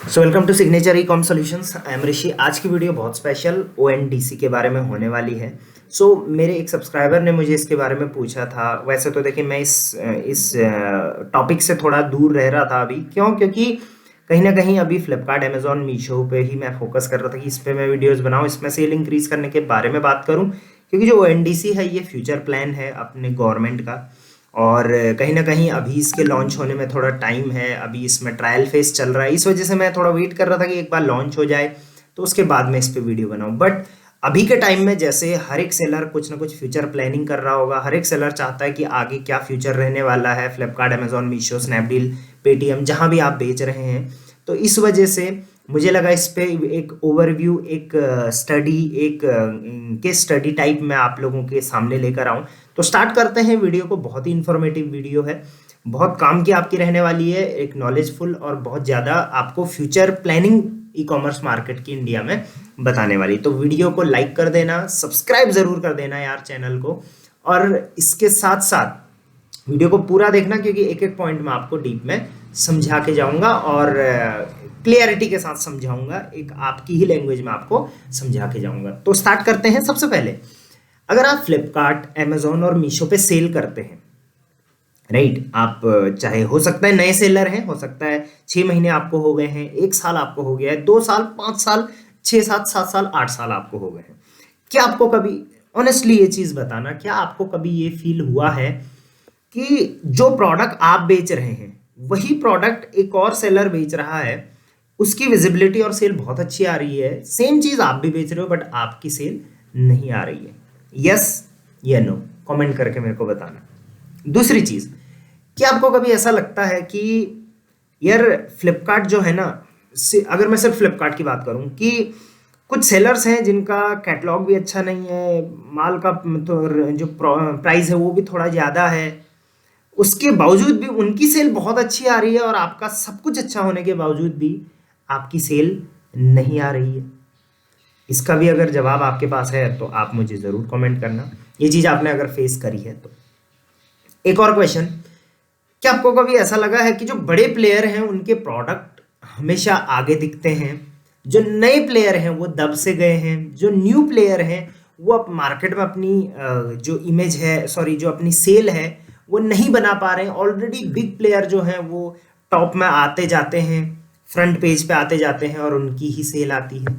So welcome to Signature e com solutions. I am Rishi. आज की video बहुत special ONDC के बारे में होने वाली है। मेरे एक सब्सक्राइबर ने मुझे इसके बारे में पूछा था। वैसे तो देखिए मैं इस टॉपिक से थोड़ा दूर रह रहा था अभी। क्यों? क्योंकि कहीं ना कहीं अभी फ्लिपकार्ट, अमेजोन, मीशो पे ही मैं फोकस कर रहा था कि इस पे मैं वीडियोस बनाऊं, इसमें सेल इंक्रीज करने के बारे में बात करूं। क्योंकि जो ONDC है ये फ्यूचर प्लान है अपने गवर्नमेंट का, और कहीं ना कहीं अभी इसके लॉन्च होने में थोड़ा टाइम है। अभी इसमें ट्रायल फेज चल रहा है, इस वजह से मैं थोड़ा वेट कर रहा था कि एक बार लॉन्च हो जाए तो उसके बाद मैं इस पे वीडियो बनाऊं। बट अभी के टाइम में जैसे हर एक सेलर कुछ ना कुछ फ्यूचर प्लानिंग कर रहा होगा, हर एक सेलर चाहता है कि आगे क्या फ्यूचर रहने वाला है। Flipkart, Amazon, Meesho, Snapdeal, Paytm, जहां भी आप बेच रहे हैं, तो इस वजह से मुझे लगा इस पे एक ओवरव्यू, एक स्टडी, एक केस स्टडी टाइप में आप लोगों के सामने लेकर आऊं। तो स्टार्ट करते हैं वीडियो को। बहुत ही इंफॉर्मेटिव वीडियो है, बहुत काम की आपकी रहने वाली है, एक नॉलेजफुल और बहुत ज़्यादा आपको future planning e commerce market की इंडिया में बताने वाली। तो वीडियो को लाइक कर देना, सब्सक्राइब ज़रूर कर देना यार चैनल को, और इसके साथ साथ वीडियो को पूरा देखना, क्योंकि एक एक पॉइंट में आपको डीप में समझा के जाऊंगा और क्लियरिटी के साथ समझाऊंगा, एक आपकी ही लैंग्वेज में आपको समझा के जाऊंगा। तो स्टार्ट करते हैं। सबसे पहले, अगर आप फ्लिपकार्ट, अमेजोन और मीशो पे सेल करते हैं, राइट, आप चाहे हो सकता है नए सेलर हैं, हो सकता है 6 महीने आपको हो गए हैं, 1 साल आपको हो गया है, 2 साल, 5 साल, 6, 7, 7 साल, 8 साल आपको हो गए हैं। क्या आपको कभी, ऑनेस्टली ये चीज बताना, क्या आपको कभी ये फील हुआ है कि जो प्रोडक्ट आप बेच रहे हैं वही प्रोडक्ट एक और सेलर बेच रहा है, उसकी विजिबिलिटी और सेल बहुत अच्छी आ रही है, सेम चीज आप भी बेच रहे हो बट आपकी सेल नहीं आ रही है? यस या नो, कमेंट करके मेरे को बताना। दूसरी चीज, क्या आपको कभी ऐसा लगता है कि यार फ्लिपकार्ट जो है ना, अगर मैं सिर्फ फ्लिपकार्ट की बात करूं, कि कुछ सेलर्स हैं जिनका कैटलॉग भी अच्छा नहीं है, माल का तो जो प्राइस है वो भी थोड़ा ज़्यादा है, उसके बावजूद भी उनकी सेल बहुत अच्छी आ रही है, और आपका सब कुछ अच्छा होने के बावजूद भी आपकी सेल नहीं आ रही है? इसका भी अगर जवाब आपके पास है तो आप मुझे ज़रूर कमेंट करना, ये चीज़ आपने अगर फेस करी है तो। एक और क्वेश्चन, क्या आपको कभी ऐसा लगा है कि जो बड़े प्लेयर हैं उनके प्रोडक्ट हमेशा आगे दिखते हैं, जो नए प्लेयर हैं वो दब से गए हैं, जो न्यू प्लेयर हैं वो अब मार्केट में अपनी जो इमेज है, सॉरी, जो अपनी सेल है वो नहीं बना पा रहे हैं? ऑलरेडी बिग प्लेयर जो हैं वो टॉप में आते जाते हैं, फ्रंट पेज पे आते जाते हैं, और उनकी ही सेल आती है।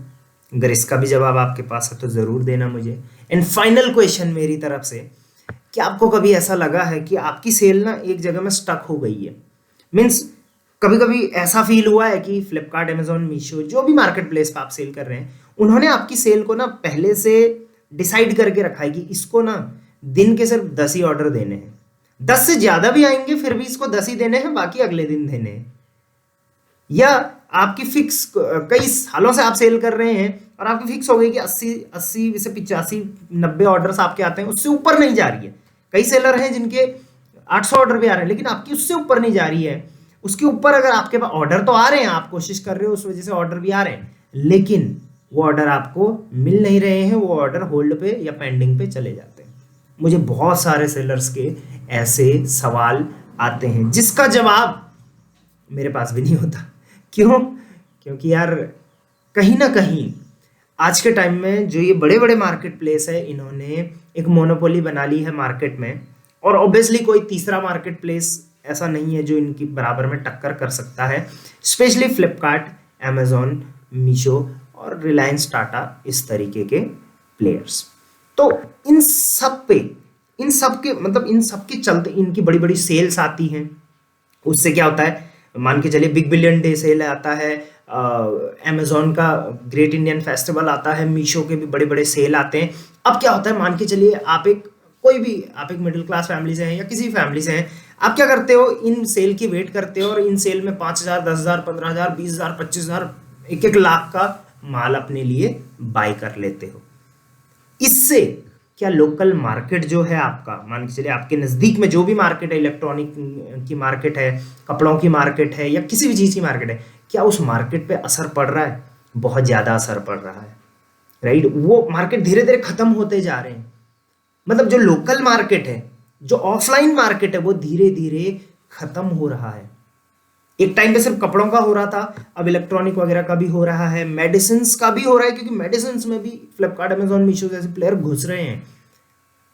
अगर इसका भी जवाब आपके पास है तो ज़रूर देना मुझे। एंड फाइनल क्वेश्चन मेरी तरफ से, क्या आपको कभी ऐसा लगा है कि आपकी सेल ना एक जगह में स्टक हो गई है? मीन्स कभी कभी ऐसा फील हुआ है कि फ्लिपकार्ट, अमेजोन, मीशो, जो भी मार्केट प्लेस पे आप सेल कर रहे हैं, उन्होंने आपकी सेल को ना पहले से डिसाइड करके रखा है कि इसको ना दिन के सिर्फ 10 ही ऑर्डर देने हैं, 10 से ज्यादा भी आएंगे फिर भी इसको 10 ही देने हैं, बाकी अगले दिन देने हैं? या आपकी फिक्स, कई सालों से आप सेल कर रहे हैं और आपकी फिक्स हो गई कि 80 से 85, 90 ऑर्डर्स आपके आते हैं, उससे ऊपर नहीं जा रही है? कई सेलर हैं जिनके 800 ऑर्डर भी आ रहे हैं, लेकिन आपकी उससे ऊपर नहीं जा रही है। उसके ऊपर अगर आपके पास ऑर्डर तो आ रहे हैं, आप कोशिश कर रहे हो, उस वजह से ऑर्डर भी आ रहे हैं, लेकिन वो ऑर्डर आपको मिल नहीं रहे हैं, वो ऑर्डर होल्ड पे या पेंडिंग पे चले जाते हैं। मुझे बहुत सारे सेलर्स के ऐसे सवाल आते हैं जिसका जवाब मेरे पास भी नहीं होता। क्यों? क्योंकि यार कहीं ना कहीं आज के टाइम में जो ये बड़े बड़े मार्केट प्लेस है, इन्होंने एक मोनोपोली बना ली है मार्केट में, और ऑब्वियसली कोई तीसरा मार्केट प्लेस ऐसा नहीं है जो इनकी बराबर में टक्कर कर सकता है। स्पेशली फ्लिपकार्ट, अमेजोन, मीशो और रिलायंस टाटा, इस तरीके के प्लेयर्स। तो इन सब पे, इन सब के मतलब इन सब के चलते इनकी बड़ी बड़ी सेल्स आती हैं। उससे क्या होता है, मान के चलिए बिग बिलियन डे सेल आता है, अमेजोन का ग्रेट इंडियन फेस्टिवल आता है, मीशो के भी बड़े बड़े सेल आते हैं। अब क्या होता है, मान के चलिए आप एक मिडिल क्लास फैमिली से हैं या किसी फैमिली से हैं, आप क्या करते हो, इन सेल की वेट करते हो और इन सेल में 5,000, 10,000, 15,000, 20,000, 25,000, 1-1 लाख का माल अपने लिए बाय कर लेते हो। इससे क्या लोकल मार्केट जो है आपका, मान के चलिए आपके नज़दीक में जो भी मार्केट है, इलेक्ट्रॉनिक की मार्केट है, कपड़ों की मार्केट है, या किसी भी चीज़ की मार्केट है, क्या उस मार्केट पे असर पड़ रहा है? बहुत ज़्यादा असर पड़ रहा है, राइट? वो मार्केट धीरे धीरे खत्म होते जा रहे हैं। मतलब जो लोकल मार्केट है, जो ऑफलाइन मार्केट है, वो धीरे धीरे खत्म हो रहा है। एक टाइम पे सिर्फ कपड़ों का हो रहा था, अब इलेक्ट्रॉनिक वगैरह का भी हो रहा है, मेडिसिन का भी हो रहा है, क्योंकि मेडिसिन में भी फ्लिपकार्ट, अमेजोन, मीशो जैसे प्लेयर घुस रहे हैं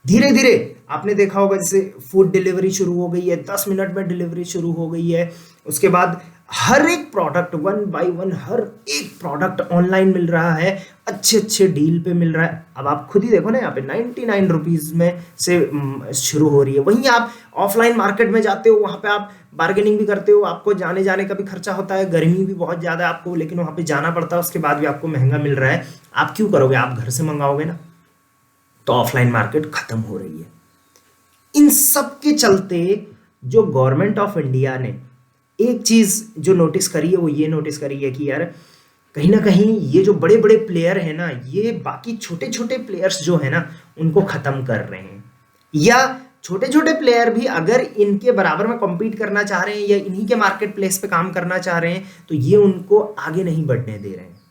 धीरे धीरे। आपने देखा होगा जैसे फूड डिलीवरी शुरू हो गई है, 10 मिनट में डिलीवरी शुरू हो गई है। उसके बाद हर एक प्रोडक्ट वन बाय वन, हर एक प्रोडक्ट ऑनलाइन मिल रहा है, अच्छे अच्छे डील पे मिल रहा है। अब आप खुद ही देखो ना, यहाँ पे 99 रुपीज में से शुरू हो रही है। वहीं आप ऑफलाइन मार्केट में जाते हो, वहां पे आप बार्गेनिंग भी करते हो, आपको जाने जाने का भी खर्चा होता है, गर्मी भी बहुत ज्यादा है आपको, लेकिन वहां पे जाना पड़ता है, उसके बाद भी आपको महंगा मिल रहा है। आप क्यों करोगे? आप घर से मंगाओगे ना। तो ऑफलाइन मार्केट खत्म हो रही है। इन सब के चलते जो गवर्नमेंट ऑफ इंडिया ने एक चीज जो नोटिस करी है, वो ये नोटिस करी है कि यार कहीं ना कहीं ये जो बड़े बड़े प्लेयर है ना, ये बाकी छोटे छोटे प्लेयर्स जो है ना, उनको खत्म कर रहे हैं। या छोटे छोटे प्लेयर भी अगर इनके बराबर में कॉम्पीट करना चाह रहे हैं या इन्हीं के मार्केट प्लेस पे काम करना चाह रहे हैं, तो ये उनको आगे नहीं बढ़ने दे रहे हैं।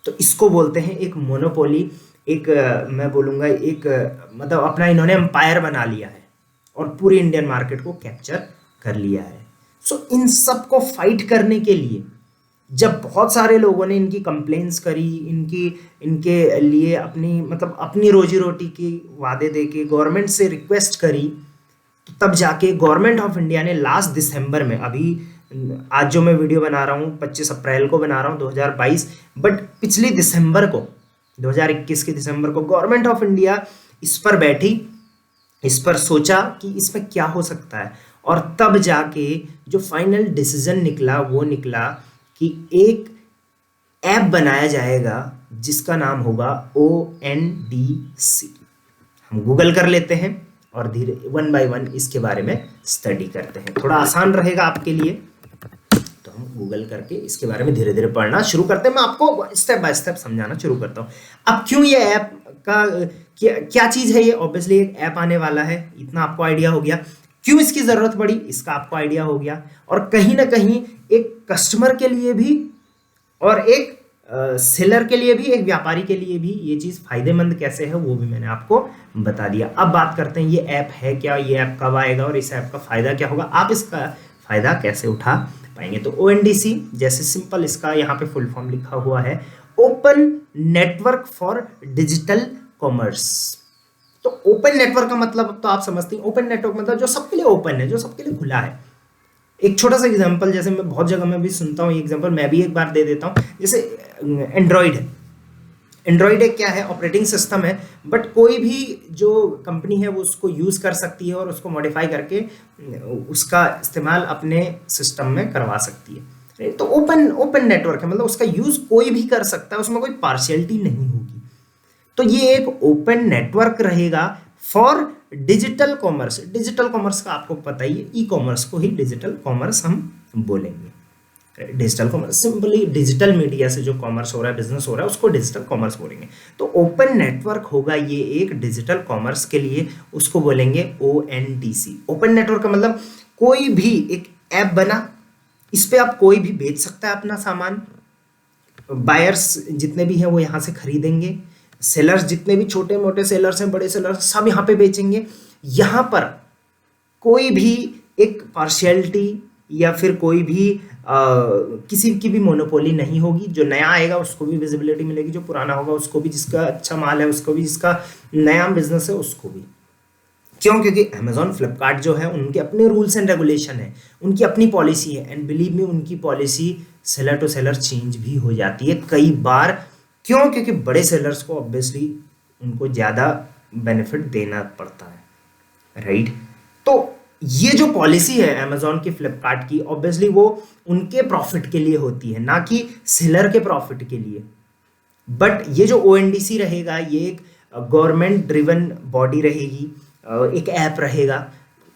तो इसको बोलते हैं एक मोनोपोली, एक मैं बोलूंगा एक मतलब अपना इन्होंने एम्पायर बना लिया है और पूरी इंडियन मार्केट को कैप्चर कर लिया है। सो इन सब को फाइट करने के लिए जब बहुत सारे लोगों ने इनकी कंप्लेंट्स करी, इनके लिए अपनी मतलब अपनी रोजी रोटी की वादे दे के गवर्नमेंट से रिक्वेस्ट करी, तो तब जाके गवर्नमेंट ऑफ इंडिया ने लास्ट दिसंबर में, अभी आज जो मैं वीडियो बना रहा हूँ 25 अप्रैल को बना रहा हूँ 2022, बट पिछली दिसंबर को 2021 के दिसंबर को गवर्नमेंट ऑफ इंडिया इस पर बैठी, इस पर सोचा कि इसमें क्या हो सकता है, और तब जाके जो फाइनल डिसीजन निकला वो निकला कि एक ऐप बनाया जाएगा जिसका नाम होगा ONDC। हम गूगल कर लेते हैं और धीरे वन बाय वन इसके बारे में स्टडी करते हैं, थोड़ा आसान रहेगा आपके लिए। तो हम गूगल करके इसके बारे में धीरे धीरे पढ़ना शुरू करते हैं। मैं आपको स्टेप बाय स्टेप समझाना शुरू करता हूँ। अब क्यों ये ऐप का क्या चीज है ये? ऑब्वियसली एक ऐप आने वाला है, इतना आपको आइडिया हो गया। क्यों इसकी जरूरत पड़ी, इसका आपको आइडिया हो गया। और कहीं ना कहीं एक कस्टमर के लिए भी और एक सेलर के लिए भी, एक व्यापारी के लिए भी ये चीज फायदेमंद कैसे है वो भी मैंने आपको बता दिया। अब बात करते हैं ये ऐप है क्या, ये ऐप कब आएगा और इस ऐप का फायदा क्या होगा, आप इसका फायदा कैसे उठा पाएंगे। तो ONDC जैसे सिंपल इसका यहाँ पे फुल फॉर्म लिखा हुआ है, open network for digital commerce. तो ओपन नेटवर्क का मतलब तो आप समझते हैं, ओपन नेटवर्क मतलब जो सबके लिए ओपन है, जो सबके लिए खुला है। एक छोटा सा एग्जांपल, जैसे मैं बहुत जगह में भी सुनता हूँ, एग्जांपल मैं भी एक बार दे देता हूँ। जैसे एंड्रॉइड है, एंड्रॉइड एक क्या है, ऑपरेटिंग सिस्टम है, बट कोई भी जो कंपनी है वो उसको यूज कर सकती है और उसको मॉडिफाई करके उसका इस्तेमाल अपने सिस्टम में करवा सकती है। तो ओपन नेटवर्क है, मतलब उसका यूज कोई भी कर सकता है, उसमें कोई पार्शियलिटी नहीं होगी। तो ये एक ओपन नेटवर्क रहेगा for digital commerce. Digital commerce का आपको पता ही है, ई कॉमर्स को ही डिजिटल कॉमर्स हम बोलेंगे। Digital commerce simply digital media से जो कॉमर्स हो रहा है, बिजनेस हो रहा है, उसको डिजिटल कॉमर्स बोलेंगे। तो ओपन नेटवर्क होगा ये एक डिजिटल कॉमर्स के लिए, उसको बोलेंगे ONDC। ओपन नेटवर्क का मतलब कोई भी एक ऐप बना, इस पे आप कोई भी बेच सकता है अपना सामान, बायर्स जितने भी हैं वो यहाँ से खरीदेंगे, सेलर्स जितने भी छोटे मोटे सेलर्स हैं, बड़े सेलर्स, सब यहाँ पे बेचेंगे। यहाँ पर कोई भी एक पार्शियलिटी या फिर कोई भी किसी की भी मोनोपोली नहीं होगी। जो नया आएगा उसको भी विजिबिलिटी मिलेगी, जो पुराना होगा उसको भी, जिसका अच्छा माल है उसको भी, जिसका नया बिजनेस है उसको भी। क्यों? क्योंकि अमेजॉन, फ्लिपकार्ट जो है उनके अपने रूल्स एंड रेगुलेशन है, उनकी अपनी पॉलिसी है, एंड बिलीव मी उनकी policy seller to seller change भी हो जाती है कई बार। क्यों? क्योंकि बड़े सेलर्स को ऑब्वियसली उनको ज़्यादा बेनिफिट देना पड़ता है, राइट। तो ये जो पॉलिसी है अमेजॉन की, फ्लिपकार्ट की, ऑब्वियसली वो उनके प्रॉफिट के लिए होती है, ना कि सेलर के प्रॉफिट के लिए। बट ये जो ONDC रहेगा, ये एक गवर्नमेंट ड्रिवन बॉडी रहेगी, एक ऐप रहेगा।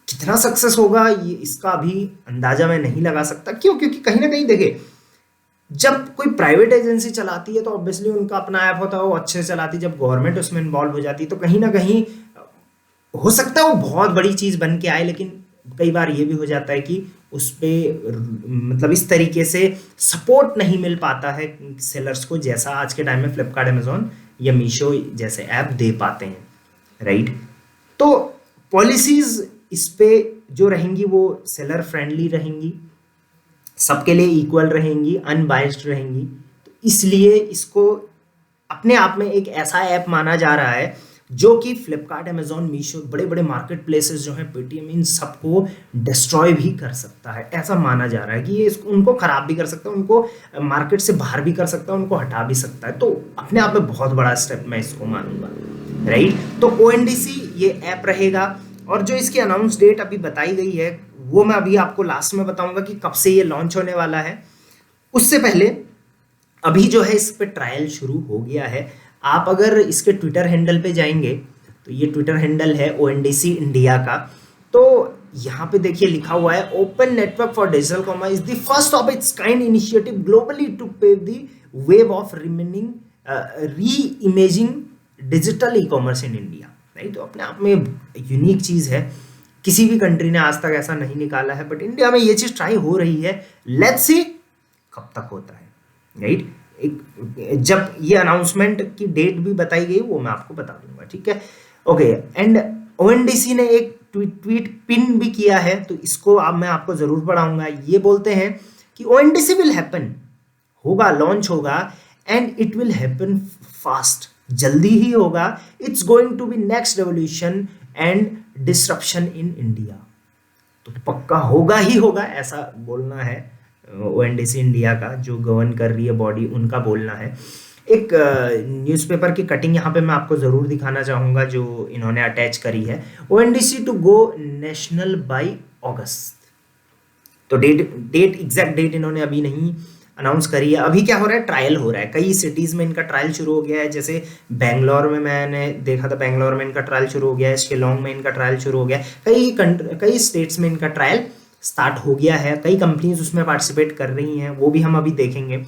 कितना सक्सेस होगा ये, इसका अभी अंदाजा मैं नहीं लगा सकता। क्यों? क्योंकि कहीं ना कहीं देखिए, जब कोई प्राइवेट एजेंसी चलाती है तो ऑब्वियसली उनका अपना ऐप होता है, वो अच्छे से चलाती है। जब गवर्नमेंट उसमें इन्वॉल्व हो जाती है तो कहीं ना कहीं हो सकता है वो बहुत बड़ी चीज बन के आए, लेकिन कई बार ये भी हो जाता है कि उस पे मतलब इस तरीके से सपोर्ट नहीं मिल पाता है सेलर्स को, जैसा आज के टाइम में फ्लिपकार्ट, अमेजॉन या मीशो जैसे ऐप दे पाते हैं, राइट। तो पॉलिसीज इस पे जो रहेंगी वो सेलर फ्रेंडली रहेंगी, सबके लिए इक्वल रहेंगी, अनबायस्ड रहेंगी। तो इसलिए इसको अपने आप में एक ऐसा ऐप माना जा रहा है जो कि फ्लिपकार्ट, अमेजॉन, मीशो, बड़े बड़े मार्केट प्लेसेस जो हैं, पेटीएम, इन सबको डिस्ट्रॉय भी कर सकता है। ऐसा माना जा रहा है कि ये इसको उनको खराब भी कर सकता है, उनको मार्केट से बाहर भी कर सकता है, उनको हटा भी सकता है। तो अपने आप में बहुत बड़ा स्टेप मैं इसको मानूंगा, राइट। तो ओएनडीसी ये ऐप रहेगा, और जो इसकी अनाउंस डेट अभी बताई गई है वो मैं अभी आपको लास्ट में बताऊंगा कि कब से ये लॉन्च होने वाला है। उससे पहले अभी जो है इस पे ट्रायल शुरू हो गया है। आप अगर इसके ट्विटर हैंडल पे जाएंगे तो ये ट्विटर हैंडल है ओएनडीसी इंडिया का, तो यहाँ पे देखिए लिखा हुआ है open network for digital commerce is the first of its kind initiative globally to pave the wave of remaining reimagining digital e commerce in India, right. तो अपने आप में यूनिक चीज़ है, किसी भी कंट्री ने आज तक ऐसा नहीं निकाला है, बट इंडिया में ये चीज़ ट्राई हो रही है। लेट्स सी कब तक होता है, राइट। एक जब ये अनाउंसमेंट की डेट भी बताई गई वो मैं आपको बता दूंगा, ठीक है, ओके। एंड ओएनडीसी ने एक ट्वीट पिन भी किया है, तो इसको अब मैं आपको जरूर पढ़ाऊंगा। ये बोलते हैं कि ओएनडीसी विल हैपन, होगा, लॉन्च होगा, and it will happen fast, जल्दी ही होगा। It's going to be next revolution and disruption in India. तो पक्का होगा ही होगा, ऐसा बोलना है ओएनडीसी इंडिया का, जो गवर्न कर रही है बॉडी, उनका बोलना है। एक न्यूज़पेपर की कटिंग यहाँ पे मैं आपको ज़रूर दिखाना चाहूँगा जो इन्होंने अटैच करी है। ONDC to go national by August. तो डेट एग्जैक्ट डेट इन्होंने अभी नहीं अनाउंस करी है। अभी क्या हो रहा है, ट्रायल हो रहा है, कई सिटीज़ में इनका ट्रायल शुरू हो गया है। जैसे बेंगलोर में मैंने देखा था, बेंगलोर में इनका ट्रायल शुरू हो गया है, शिलोंग में इनका ट्रायल शुरू हो गया है, कई स्टेट्स में इनका ट्रायल स्टार्ट हो गया है, कई कंपनीज उसमें पार्टिसिपेट कर रही हैं, वो भी हम अभी देखेंगे।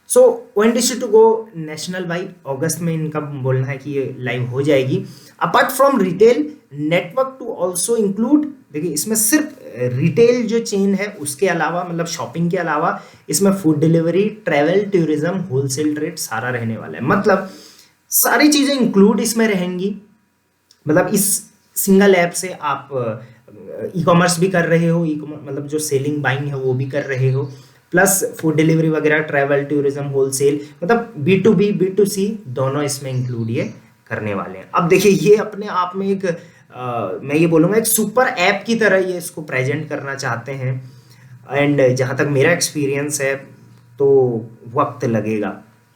So ONDC to go national by August में इनका बोलना है कि ये लाइव हो जाएगी। Apart from retail network to also include, देखिए इसमें सिर्फ रिटेल जो चेन है उसके अलावा, मतलब शॉपिंग के अलावा, इसमें food delivery, travel, tourism, wholesale trade सारा रहने वाला है। मतलब सारी चीज़ें इंक्लूड इसमें रहेंगी। मतलब इस सिंगल ऐप से आप ई कॉमर्स भी कर रहे हो, मतलब जो सेलिंग बाइंग है वो भी कर रहे हो, प्लस फूड डिलीवरी वगैरह, ट्रैवल, टूरिज्म, होलसेल, मतलब B2B, B2C दोनों इसमें इंक्लूड ये करने वाले हैं। अब देखिए ये अपने आप में एक मैं ये बोलूँगा एक सुपर ऐप की तरह ये इसको प्रेजेंट करना चाहते हैं। एंड जहाँ तक मेरा एक्सपीरियंस है तो वक्त लगेगा,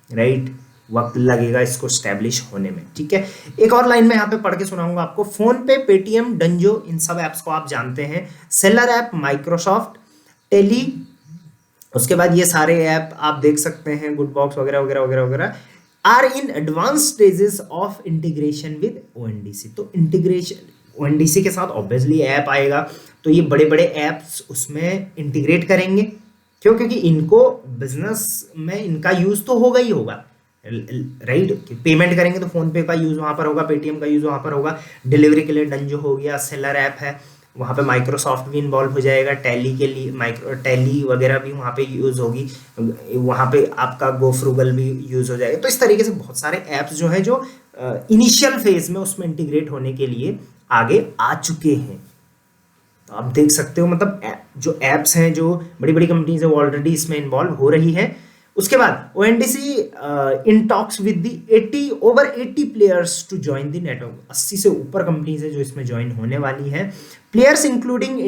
राइट, वक्त लगेगा इसको स्टैब्लिश होने में, ठीक है। एक और लाइन में यहाँ पे पढ़ के सुनाऊंगा आपको। फोन पे, पेटीएम, डंजो, इन सब ऐप्स को आप जानते हैं। सेलर ऐप, माइक्रोसॉफ्ट, टेली, उसके बाद ये सारे ऐप आप देख सकते हैं, गुड बॉक्स वगैरह वगैरह वगैरह वगैरह, are in advance stages of integration with ONDC. तो इंटीग्रेशन ओएनडीसी के साथ ऑब्वियसली ऐप आएगा, तो ये बड़े बड़े ऐप्स उसमें इंटीग्रेट करेंगे। क्यों? क्योंकि इनको बिजनेस में इनका यूज तो होगा ही होगा, राइट। पेमेंट करेंगे तो फोन पे का यूज वहां पर होगा, पेटीएम का यूज वहां पर होगा। डिलीवरी के लिए डंजो हो गया, सेलर ऐप है, वहाँ पे माइक्रोसॉफ्ट भी इन्वॉल्व हो जाएगा, टैली के लिए टैली वगैरह भी वहाँ पे यूज़ होगी, वहाँ पे आपका गो फ्रूगल भी यूज़ हो जाएगा। तो इस तरीके से बहुत सारे ऐप्स जो हैं जो इनिशियल फेज में उसमें इंटीग्रेट होने के लिए आगे आ चुके हैं। तो आप देख सकते हो, मतलब जो ऐप्स हैं, जो बड़ी बड़ी कंपनीज है, वो ऑलरेडी इसमें इन्वॉल्व हो रही है। उसके बाद ONDC in talks with the over 80 players to join the network. 80 से ऊपर कंपनीज है जो इसमें ज्वाइन होने वाली है। Players including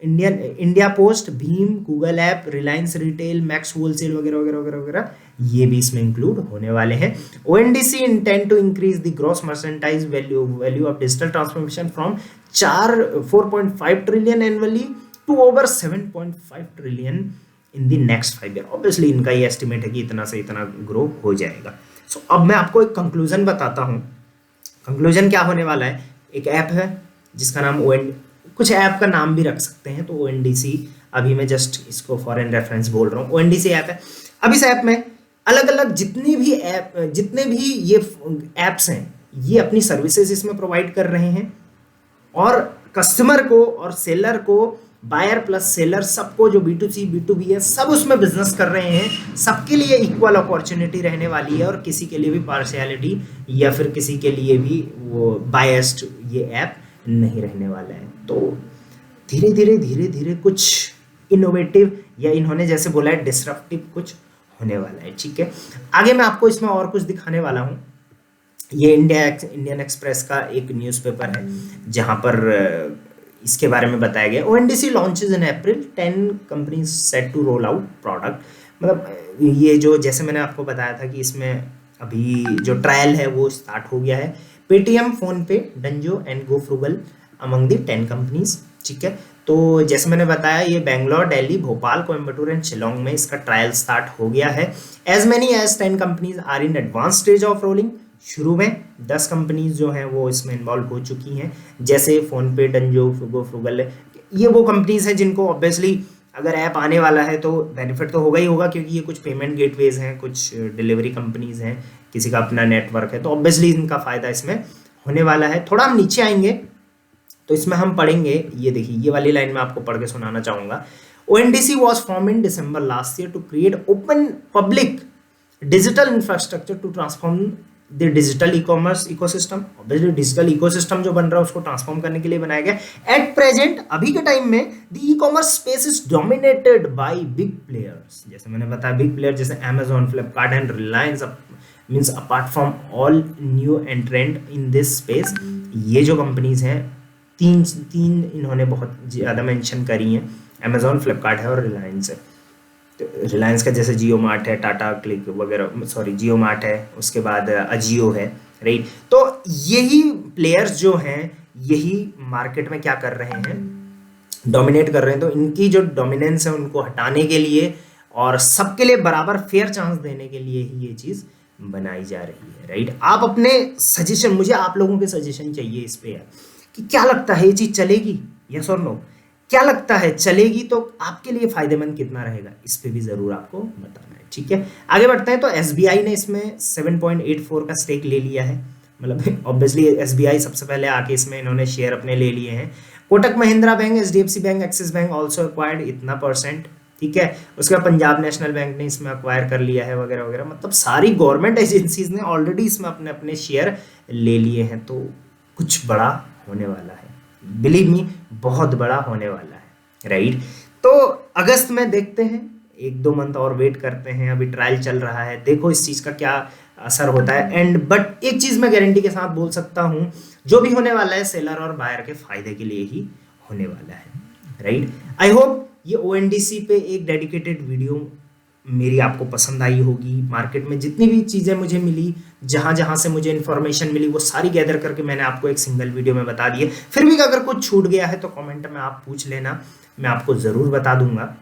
India post, Bhim, Google app, Reliance retail, max wholesale वगैरह वगैरह वगैरह वगैरह, ये भी इसमें इंक्लूड होने वाले हैं। ONDC intend to increase the gross merchandise value of digital transformation from 4.5 trillion annually to over 7.5 trillion in the next 5 year. Obviously इनका ये एस्टिमेट है कि इतना से इतना ग्रो हो जाएगा। सो अब मैं आपको एक कंक्लूजन बताता हूँ। कंक्लूजन क्या होने वाला है, एक ऐप है जिसका नाम कुछ ऐप का नाम भी रख सकते हैं, तो ओएनडीसी, अभी मैं जस्ट इसको फॉरेन रेफरेंस बोल रहा हूँ, ओएनडीसी ऐप है। अब इस ऐप में अलग अलग जितने भी ये ऐप्स हैं, ये अपनी सर्विसेज इसमें प्रोवाइड कर रहे हैं, और कस्टमर को और सेलर को, बायर प्लस सेलर, सबको, जो B2C B2B है, सब उसमें बिजनेस कर रहे हैं। सबके लिए इक्वल अपॉर्चुनिटी रहने वाली है, और किसी के लिए भी पार्शियलिटी या फिर किसी के लिए भी वो बायस्ड ये ऐप नहीं रहने वाला है। तो धीरे धीरे कुछ इनोवेटिव या इन्होंने जैसे बोला है डिसरप्टिव कुछ होने वाला है, ठीक है। आगे मैं आपको इसमें और कुछ दिखाने वाला हूँ। ये इंडियन एक्सप्रेस का एक न्यूज़पेपर है जहाँ पर इसके बारे में बताया गया। ONDC launches in April, 10 companies set to roll out product. मतलब ये जो जैसे मैंने आपको बताया था कि इसमें अभी जो ट्रायल है वो स्टार्ट हो गया है। Paytm, PhonePe, Dunzo and GoFrugal among the 10 companies, ठीक है। तो जैसे मैंने बताया ये बेंगलोर, दिल्ली, भोपाल, कोयम्बटूर एंड शिलोंग में इसका ट्रायल स्टार्ट हो गया है। As many as 10 companies are in advance stage of rolling. शुरू में 10 कंपनीज जो हैं वो इसमें इन्वॉल्व हो चुकी हैं, जैसे फ़ोनपे, डंजो, गो फ्रूगल। ये वो कंपनीज हैं जिनको ऑब्वियसली अगर ऐप आने वाला है तो बेनिफिट तो होगा ही होगा, क्योंकि ये कुछ पेमेंट गेटवेज हैं, कुछ डिलीवरी कंपनीज हैं, किसी का अपना नेटवर्क है, तो ऑब्वियसली इनका फ़ायदा इसमें होने वाला है। थोड़ा हम नीचे आएंगे तो इसमें हम पढ़ेंगे, ये देखिए ये वाली लाइन में आपको पढ़ के सुनाना चाहूँगा। ONDC was formed in December last year to create open public digital infrastructure to transform the digital e-commerce ecosystem। obviously digital ecosystem जो बन रहा है उसको ट्रांसफॉर्म करने के लिए बनाया गया। एट प्रेजेंट, अभी के टाइम में the e-commerce space is dominated by big players. जैसे मैंने बताया बिग प्लेयर जैसे Amazon, Flipkart and Reliance means apart from all new entrant in this space. ये जो कंपनीज हैं तीन इन्होंने बहुत ज़्यादा मेंशन करी हैं, Amazon, फ्लिपकार्ट है और रिलायंस है। तो रिलायंस का जैसे जियो मार्ट है, टाटा क्लिक वगैरह, सॉरी जियो मार्ट है, उसके बाद अजियो है, राइट। तो यही प्लेयर्स जो हैं यही मार्केट में क्या कर रहे हैं, डोमिनेट कर रहे हैं। तो इनकी जो डोमिनेंस है उनको हटाने के लिए और सबके लिए बराबर फेयर चांस देने के लिए ही ये चीज़ बनाई जा रही है, राइट। आप अपने सजेशन, मुझे आप लोगों के सजेशन चाहिए इस पे यार, कि क्या लगता है ये चीज़ चलेगी, यस और नो, क्या लगता है चलेगी तो आपके लिए फायदेमंद कितना रहेगा, इस पे भी ज़रूर आपको बताना है, ठीक है। आगे बढ़ते हैं। तो SBI ने इसमें 7.84 का स्टेक ले लिया है, मतलब ऑब्वियसली SBI सबसे पहले आके इसमें इन्होंने शेयर अपने ले लिए हैं। Kotak Mahindra bank, HDFC bank, axis bank also acquired इतना %, ठीक है। उसके बाद पंजाब नेशनल बैंक ने इसमें अक्वायर कर लिया है वगैरह वगैरह। मतलब सारी गवर्नमेंट एजेंसीज ने ऑलरेडी इसमें अपने अपने शेयर ले लिए हैं। तो कुछ बड़ा होने वाला है, बिलीव मी, बहुत बड़ा होने वाला है, राइट। तो अगस्त में देखते हैं, 1-2 मंथ और वेट करते हैं, अभी ट्रायल चल रहा है, देखो इस चीज़ का क्या असर होता है। एंड बट एक चीज़ मैं गारंटी के साथ बोल सकता हूँ, जो भी होने वाला है सेलर और बायर के फायदे के लिए ही होने वाला है, राइट। आई होप ये ONDC पे एक डेडिकेटेड वीडियो मेरी आपको पसंद आई होगी। मार्केट में जितनी भी चीज़ें मुझे मिली, जहाँ से मुझे इन्फॉर्मेशन मिली, वो सारी गैदर करके मैंने आपको एक सिंगल वीडियो में बता दिए। फिर भी अगर कुछ छूट गया है तो कमेंट में आप पूछ लेना, मैं आपको ज़रूर बता दूंगा।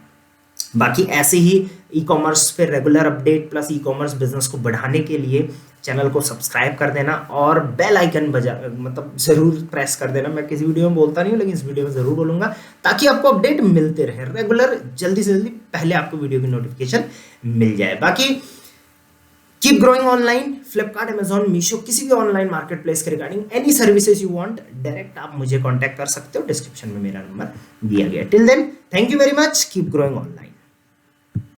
बाकी ऐसे ही ई-कॉमर्स पे regular update plus e-commerce business को बढ़ाने के लिए चैनल को सब्सक्राइब कर देना और बेल आइकन मतलब ज़रूर प्रेस कर देना। मैं किसी वीडियो में बोलता नहीं हूँ, लेकिन इस वीडियो में ज़रूर बोलूँगा, ताकि आपको अपडेट मिलते रहे रेगुलर, जल्दी से जल्दी पहले आपको वीडियो की नोटिफिकेशन मिल जाए। बाकी keep growing online, Flipkart, Amazon, Meesho, किसी भी ऑनलाइन मार्केट प्लेस के regarding any services you want, direct आप मुझे कांटेक्ट कर सकते हो, डिस्क्रिप्शन में मेरा नंबर दिया गया। Till then, thank you very much, keep growing online.